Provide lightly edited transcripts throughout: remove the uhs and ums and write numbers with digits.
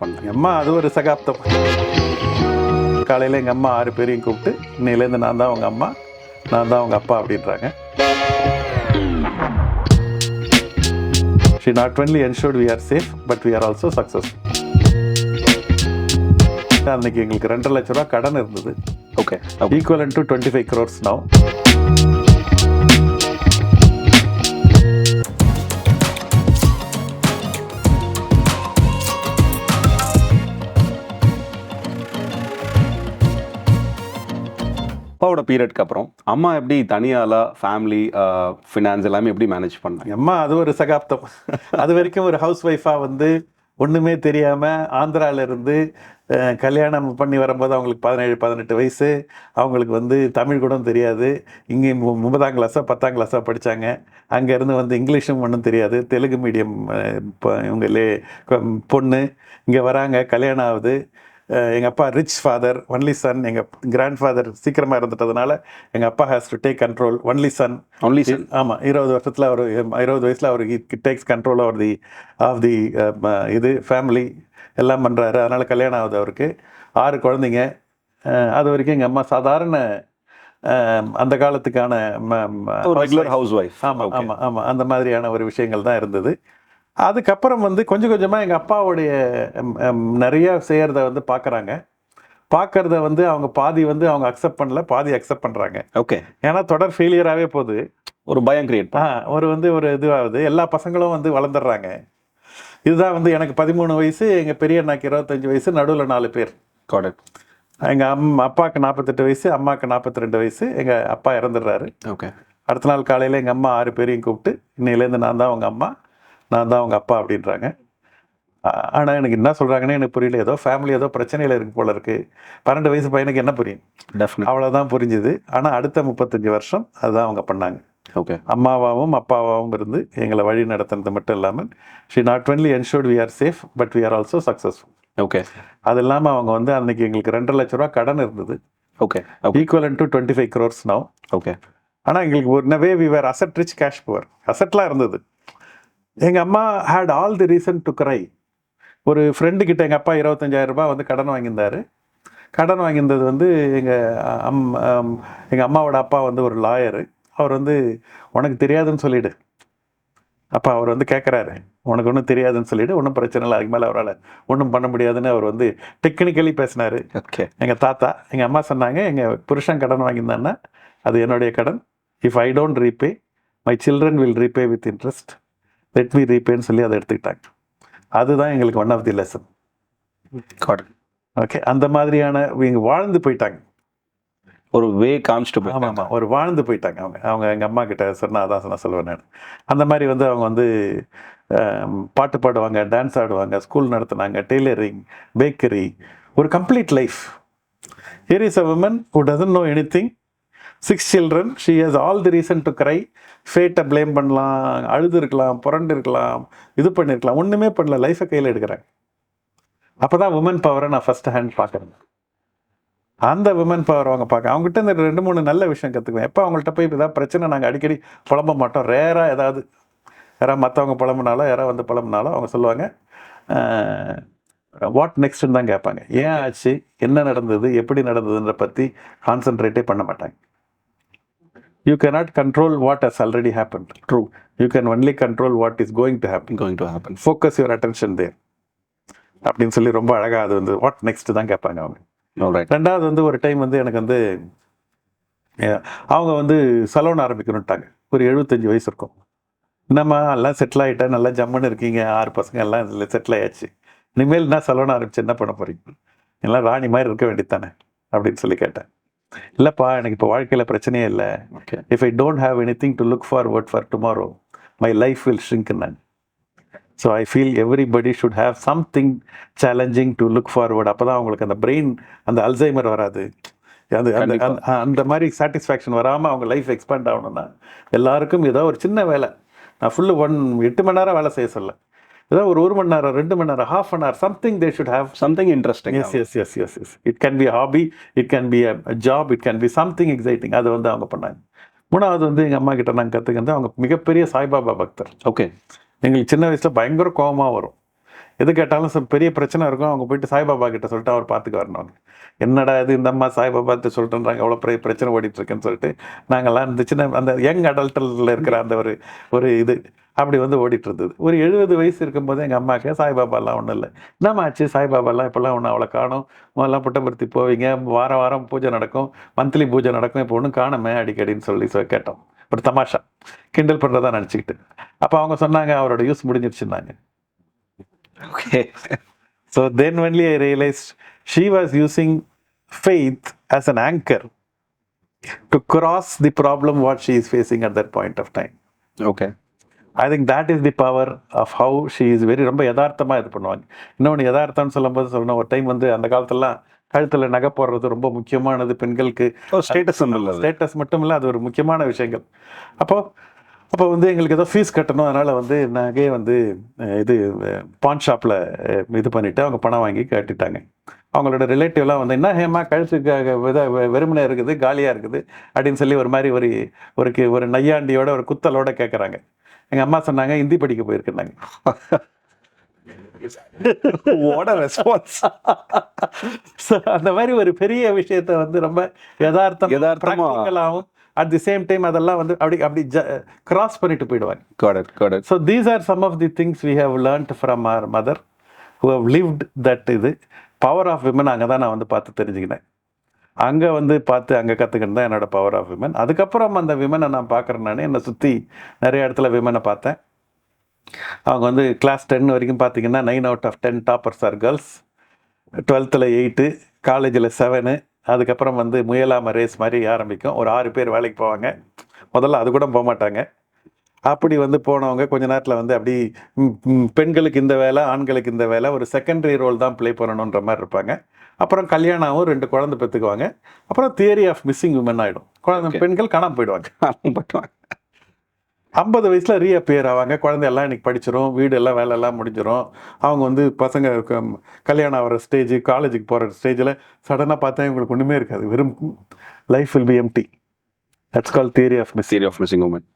பண்ணேன். அம்மா அது ஒரு சகாப்தம். காலையில் எங்கள் அம்மா 6 பேரையும் கூப்பிட்டு இன்னையிலேருந்து நான் தான் உங்கள் அம்மா, நான் தான் உங்கள் அப்பா அப்படின்றாங்க. She not only ensured we are safe, but we are also successful. அன்னைக்கு எங்களுக்கு 2.5 லட்ச ரூபா கடன் இருந்தது. Okay. Equivalent to 25 crores now. அப்பாவோட பீரியட்க்கு அப்புறம் அம்மா எப்படி தனியாலா ஃபேமிலி ஃபினான்ஸ் எல்லாமே எப்படி மேனேஜ் பண்ணாங்க? அம்மா அது ஒரு சகாப்தம். அது வரைக்கும் ஒரு ஹவுஸ் ஒய்ஃபாக வந்து ஒன்றுமே தெரியாமல் ஆந்திராவில் இருந்து கல்யாணம் பண்ணி வரும்போது அவங்களுக்கு 17-18 வயசு. அவங்களுக்கு வந்து தமிழ் கூட தெரியாது. இங்கே 9ஆம் கிளாஸோ 10ஆம் கிளாஸோ படித்தாங்க. அங்கேருந்து வந்து இங்கிலீஷும் ஒன்றும் தெரியாது. தெலுங்கு மீடியம் இப்போ இவங்களே பொண்ணு இங்கே வராங்க, கல்யாணம் ஆகுது. எங்கள் அப்பா ரிச் ஃபாதர், ஒன்லி சன். எங்கள் கிராண்ட் ஃபாதர் சீக்கிரமாக இருந்துட்டதுனால எங்கள் அப்பா has to take control. Only Sun. ஆமாம், 20 வருஷத்தில் அவர் 20 வயசில் அவர் டேக்ஸ் கண்ட்ரோல் ஆஃப் தி இது ஃபேமிலி எல்லாம் பண்ணுறாரு. அதனால் கல்யாணம் ஆகுது அவருக்கு. 6 குழந்தைங்க. அது வரைக்கும் எங்கள் அம்மா சாதாரண அந்த காலத்துக்கான ரெகுலர் ஹவுஸ் ஒய்ஃப். ஆமாம் ஆமாம் ஆமாம், அந்த மாதிரியான ஒரு விஷயங்கள் தான் இருந்தது. அதுக்கப்புறம் வந்து கொஞ்சம் கொஞ்சமாக எங்கள் அப்பாவுடைய நிறைய செய்கிறத வந்து பார்க்குறத வந்து அவங்க பாதி வந்து அவங்க அக்செப்ட் பண்ணல, பாதி அக்செப்ட் பண்ணுறாங்க. ஓகே. ஏன்னா தொடர் ஃபெயிலியராகவே போகுது. ஒரு பயம் கிரியேட் ஒரு இதுவாகுது. எல்லா பசங்களும் வந்து வளர்ந்துடுறாங்க. இதுதான் வந்து எனக்கு 13 வயசு, எங்கள் பெரிய அண்ணாக்கு 25 வயசு, நடுவில் 4 பேர். எங்கள் அப்பாவுக்கு 48 வயசு, அம்மாவுக்கு 42 வயசு. எங்கள் அப்பா இறந்துடுறாரு. ஓகே. அடுத்த நாள் காலையில் எங்கள் அம்மா 6 பேரையும் கூப்பிட்டு இன்னையிலேருந்து நான் தான் உங்கள் அம்மா, நான் தான் உங்கள் அப்பா அப்படின்றாங்க. ஆனால் எனக்கு என்ன சொல்கிறாங்கன்னு எனக்கு புரியல. ஏதோ ஃபேமிலி ஏதோ பிரச்சனையில் இருக்கு போல இருக்குது. 12 வயசு பையனுக்கு என்ன புரியும்? அவ்வளோதான் புரிஞ்சுது. ஆனால் அடுத்த 35 வருஷம் அதுதான் அவங்க பண்ணாங்க. ஓகே. அம்மாவாகவும் அப்பாவாகவும் இருந்து எங்களை வழி நடத்துனது மட்டும் இல்லாமல் she not only ensured we are safe, but we are also successful. Okay. அது இல்லாமல் அவங்க வந்து அன்னைக்கு எங்களுக்கு 2.5 லட்ச ரூபா கடன் இருந்தது. Okay. Equivalent to 25 crores now. Okay. ஆனால் எங்களுக்கு ஒரு வே we were asset rich, cash poor. அசட்லாம் இருந்தது. எங்கள் அம்மா had all the reason to cry. ஒரு ஃப்ரெண்டுக்கிட்ட எங்கள் அப்பா 25,000 ரூபாய் வந்து கடன் வாங்கியிருந்தார். கடன் வாங்கியிருந்தது வந்து எங்கள் அம்மாவோட அப்பா வந்து ஒரு லாயரு. அவர் வந்து உனக்கு தெரியாதுன்னு சொல்லிவிடு. அப்போ அவர் வந்து கேட்குறாரு, உனக்கு ஒன்றும் தெரியாதுன்னு சொல்லிவிடு, ஒன்றும் பிரச்சனை இல்லை, அதுக்கு மேலே அவரால் ஒன்றும் பண்ண முடியாதுன்னு அவர் வந்து டெக்னிக்கலி பேசினார். ஓகே. எங்கள் தாத்தா, எங்கள் அம்மா சொன்னாங்க, எங்கள் புருஷன் கடன் வாங்கியிருந்தான்னா அது என்னுடைய கடன். If I don't repay, my children will repay with interest, let me ரீபேன்னு சொல்லி அதை எடுத்துக்கிட்டாங்க. அதுதான் எங்களுக்கு one of the lesson. Okay. அந்த மாதிரியான இவங்க வாழ்ந்து போயிட்டாங்க. ஒரு வே காமிச்சிட்டு போய். ஆமாம் ஆமாம், ஒரு வாழ்ந்து போயிட்டாங்க. அவங்க எங்கள் அம்மா கிட்ட சொன்னால் அதான் நான் சொல்லுவேன் நான். அந்த மாதிரி வந்து அவங்க வந்து பாட்டு பாடுவாங்க, டான்ஸ் ஆடுவாங்க, ஸ்கூல் நடத்துனாங்க, டெய்லரிங், பேக்கரி, ஒரு complete life. Here is a woman who doesn't know anything, 6 children, she has all the reason to cry. ஃபேட்டை ப்ளேம் பண்ணலாம், அழுது இருக்கலாம், புரண்டு இருக்கலாம், இது பண்ணியிருக்கலாம், ஒன்றுமே பண்ணல, லைஃப்பை கையில் எடுக்கிறாங்க. அப்போ தான் உமன் பவரை நான் ஃபஸ்ட் ஹேண்ட் பார்க்குறேன். அந்த விமன் பவர் அவங்க அவங்ககிட்ட இந்த 2-3 நல்ல விஷயம் கற்றுக்குவேன். எப்போ அவங்கள்ட்ட போய் இப்போ ஏதாவது பிரச்சனை நாங்கள் அடிக்கடி புலம்ப மாட்டோம். ரேராக யாராவது மற்றவங்க புலம்புனாலும் யாராவது வந்து புலம்புனாலும் அவங்க சொல்லுவாங்க வாட் நெக்ஸ்ட்னு தான் கேட்பாங்க. ஏன் ஆச்சு, என்ன நடந்தது, எப்படி நடந்ததுன்ற பற்றி கான்சென்ட்ரேட்டே பண்ண மாட்டாங்க. You cannot control what has already happened. True. You can only control what is going to happen. Focus your attention there அப்படின்னு சொல்லி ரொம்ப அழகாக அது வந்து வாட் நெக்ஸ்ட் தான் கேட்பாங்க அவங்க. ரெண்டாவது வந்து ஒரு டைம் வந்து எனக்கு வந்து அவங்க வந்து சலூன் ஆரம்பிக்கணுன்ட்டாங்க. ஒரு 75 வயசு இருக்கும். என்னம்மா எல்லாம் செட்டில் ஆகிட்டா, நல்லா ஜம்முன்னு இருக்கீங்க, 6 பசங்க எல்லாம் இதில் செட்டில் ஆயாச்சு, இனிமேல் என்ன சலூன் ஆரம்பிச்சு என்ன பண்ண போகிறீங்க, எல்லாம் ராணி மாதிரி இருக்க வேண்டியதானே அப்படின்னு சொல்லி கேட்டேன். இல்லைப்பா, எனக்கு இப்போ வாழ்க்கையில் பிரச்சனையே இல்லை. If I don't have anything to look forward for tomorrow, my life will shrink. So I feel everybody should have something challenging to look forward. அப்போ தான் அவங்களுக்கு அந்த பிரெயின், அந்த அல்சைமர் வராது. அந்த மாதிரி சாட்டிஸ்ஃபேக்ஷன் வராமல் அவங்க லைஃப் எக்ஸ்பேண்ட் ஆகணும்னா எல்லாருக்கும் ஏதோ ஒரு சின்ன வேலை. நான் ஃபுல்லு 8 மணி நேரம் வேலை செய்ய சொல்ல, ஏதோ ஒரு 1 மணி நேரம், 2 மணி நேரம், half an hour, something they should have. Something interesting. Yes. It can be a hobby, it can be a job, it can be something exciting. அது வந்து அவங்க பண்ணாங்க. 3வது வந்து எங்கள் அம்மா கிட்ட நாங்கள் கற்றுக்கிறது, அவங்க மிகப்பெரிய சாய்பாபா பக்தர். ஓகே. எங்களுக்கு சின்ன வயசில் பயங்கர கோபமாக வரும். எது கேட்டாலும் பெரிய பிரச்சனை இருக்கும், அவங்க போயிட்டு சாய்பாபா கிட்ட சொல்லிட்டு அவர் பார்த்துக்க வரணும். என்னடா இது இந்த அம்மா சாய்பாபாத்து சொல்லிட்டுன்றாங்க, எவ்வளோ பெரிய பிரச்சனை ஓடிட்டு இருக்குன்னு சொல்லிட்டு நாங்கள்லாம் இந்த சின்ன அந்த யங் அடல்ட்டில் இருக்கிற அந்த ஒரு இது அப்படி வந்து ஓடிட்டு இருந்தது. ஒரு 70 வயசு இருக்கும்போது எங்கள் அம்மாவுக்கு சாய்பாபாலாம் ஒன்றும் இல்லை. என்னம்மா ஆச்சு சாய்பாபாலாம் இப்போல்லாம் ஒன்றும் அவ்வளோ காணும், முதல்லாம் புட்டபர்த்தி போவீங்க, வாரம் வாரம் பூஜை நடக்கும், மந்த்லி பூஜை நடக்கும், இப்போ ஒன்றும் காணுமே அடிக்கடின்னு சொல்லி கேட்டோம். ஒரு தமாஷா கிண்டல் பண்ணுறதா நினச்சிக்கிட்டு. அப்போ அவங்க சொன்னாங்க அவரோட யூஸ் முடிஞ்சிருச்சுன்னாங்க. Okay. So then only I realized she was using faith as an anchor to cross the problem what she is facing at that point of time. Okay. I think that is the power of how she is very ரொம்ப யதார்த்தமாக இது பண்ணுவாங்க. இன்னொன்று யதார்த்தம்னு சொல்லும்போது சொல்லணும், ஒரு time வந்து அந்த காலத்துலலாம் கழுத்தில் நகை போடுறது ரொம்ப முக்கியமானது பெண்களுக்கு. Status simple. ஸ்டேட்டஸ் மட்டும் இல்லை, அது ஒரு முக்கியமான விஷயங்கள். அப்போ வந்து எங்களுக்கு ஏதோ ஃபீஸ் கட்டணும், அதனால் வந்து நகையை வந்து இது பான் ஷாப்பில் இது பண்ணிவிட்டு அவங்க பணம் வாங்கி கட்டிட்டாங்க. அவங்களோட ரிலேட்டிவ்லாம் வந்து என்ன ஹேமா கழுத்துக்காக வெறுமனே இருக்குது, காலியாக இருக்குது அப்படின்னு சொல்லி ஒரு மாதிரி ஒரு நையாண்டியோட ஒரு குத்தலோட கேட்குறாங்க. எங்கள் அம்மா சொன்னாங்க ஹிந்தி படிக்க போயிருக்குறாங்க. What a response. அந்த மாதிரி ஒரு பெரிய விஷயத்த வந்து ரொம்ப யதார்த்தமாகவும் at the same time அதெல்லாம் வந்து அப்படி கிராஸ் பண்ணிட்டு போயிடுவாங்க. Got it. So these are some of the things we have learned from our mother who have lived that இது பவர் ஆஃப் விமன் அங்கே தான் நான் வந்து பார்த்து தெரிஞ்சுக்கினேன். அங்கே வந்து பார்த்து அங்கே கற்றுக்கிட்டு தான் என்னோட பவர் ஆஃப் விமன். அதுக்கப்புறம் அந்த விமனை நான் பார்க்குறேன். நான் என்னை சுற்றி நிறைய இடத்துல விமனை பார்த்தேன். அவங்க வந்து கிளாஸ் 10 வரைக்கும் பார்த்தீங்கன்னா 9 out of 10 toppers are girls, 12th 8, காலேஜில் 7, அதுக்கப்புறம் வந்து முயலாம ரேஸ் மாதிரி ஆரம்பிக்கும். ஒரு 6 பேர் வேலைக்கு போவாங்க, முதல்ல அது கூட போக மாட்டாங்க. அப்படி வந்து போனவங்க கொஞ்ச நேரத்தில் வந்து அப்படி பெண்களுக்கு இந்த வேலை, ஆண்களுக்கு இந்த வேலை, ஒரு செகண்டரி ரோல் தான் ப்ளே பண்ணணுன்ற மாதிரி இருப்பாங்க. அப்புறம் கல்யாணம் 2 குழந்தை பெற்றுக்குவாங்க. அப்புறம் தியரி ஆஃப் மிஸ்ஸிங் விமன் ஆகிடும். பெண்கள் காணாமல் போயிடுவாங்க. 50 வயசில் ரீஅப்பியர் ஆவாங்க. குழந்தையெல்லாம் இன்னைக்கு படிச்சிடும், வீடு எல்லாம் வேலையெல்லாம் முடிஞ்சிடும். அவங்க வந்து பசங்க கல்யாணம் ஆகிற ஸ்டேஜ், காலேஜுக்கு போகிற ஸ்டேஜில் சடனாக பார்த்தா இவங்களுக்கு ஒன்றுமே இருக்காது, வெறும் life will be empty. That's call theory of missing woman.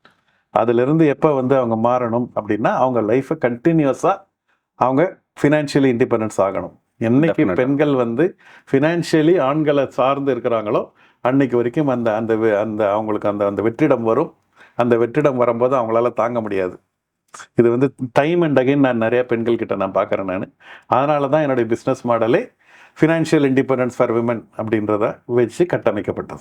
அதிலிருந்து எப்போ வந்து அவங்க மாறணும் அப்படின்னா அவங்க லைஃப்பை கண்டினியூஸாக அவங்க ஃபினான்ஷியலி இண்டிபெண்டன்ஸ் ஆகணும். என்னைக்கு பெண்கள் வந்து ஃபினான்ஷியலி ஆண்களை சார்ந்து இருக்கிறாங்களோ அன்னைக்கு வரைக்கும் அந்த அந்த அந்த அவங்களுக்கு அந்த அந்த வெற்றிடம் வரும். அந்த வெற்றிடம் வரும்போது அவங்களால தாங்க முடியாது. இது வந்து டைம் அண்ட் அகைன் நான் நிறைய பெண்கள் கிட்ட நான் பார்க்குறேன். நான் அதனால தான் என்னுடைய பிஸ்னஸ் மாடலே ஃபினான்ஷியல் இண்டிபெண்டன்ஸ் ஃபார் விமன் அப்படின்றத வச்சு கட்டமைக்கப்பட்டது.